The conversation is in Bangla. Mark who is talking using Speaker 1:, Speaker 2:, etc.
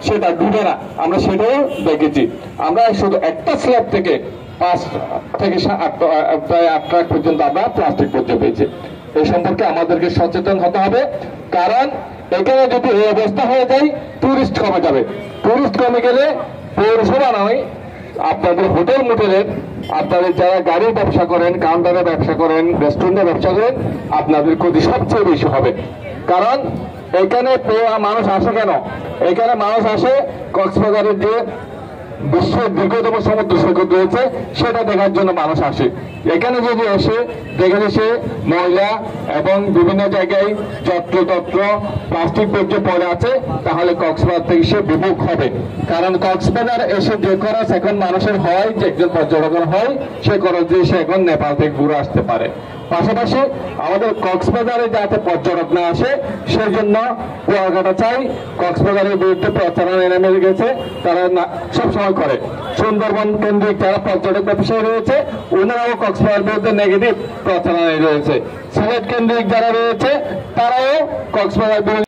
Speaker 1: সেটা ডুবে না, আমরা সেটাও দেখেছি। আমরা শুধু একটা স্ল্যাব থেকে 5 থেকে 8 ট্রাক পর্যন্ত আমরা প্লাস্টিক বর্জ্য পেয়েছি। এই সম্পর্কে আমাদেরকে সচেতন হতে হবে, কারণ এখানে যদি এই অবস্থা হয়ে যায় টুরিস্ট কমে যাবে। টুরিস্ট কমে গেলে পৌরসভা নয়, আপনাদের হোটেল মোটেলের, আপনাদের যারা গাড়ির ব্যবসা করেন, কাউন্টারে ব্যবসা করেন, রেস্টুরেন্টে ব্যবসা করেন, আপনাদের ক্ষতি সবচেয়ে বেশি হবে। কারণ এখানে মানুষ আসে কেন? এখানে মানুষ আসে কক্সবাজারের যে বিশ্বের দীর্ঘতম সমুদ্র সৈকত রয়েছে সেটা দেখার জন্য মানুষ আসে। এখানে যদি এসে দেখে সে ময়লা এবং বিভিন্ন জায়গায় যত্রতত্র প্লাস্টিক বর্জ্য পড়ে আছে, তাহলে কক্সবাজার থেকে সে বিমুখ হবে। কারণ কক্সবাজার এসে যে খরচ এখন মানুষের হয়, যে একজন পর্যটকের হয়, সে খরচ দিয়ে সে এখন নেপাল থেকে ঘুরে আসতে পারে। পাশাপাশি আমাদের কক্সবাজারে যাতে পর্যটক না আসে সেই জন্য কুয়াকাটা চাই কক্সবাজারের বিরুদ্ধে প্রচারণা নেমে গেছে, তারা সবসময় করে। সুন্দরবন কেন্দ্রিক যারা পর্যটক ব্যবসায়ী রয়েছে ওনারাও কক্সবাজার বিরুদ্ধে নেগেটিভ প্রচারণায় রয়েছে। সিলেট কেন্দ্রিক যারা রয়েছে তারাও কক্সবাজার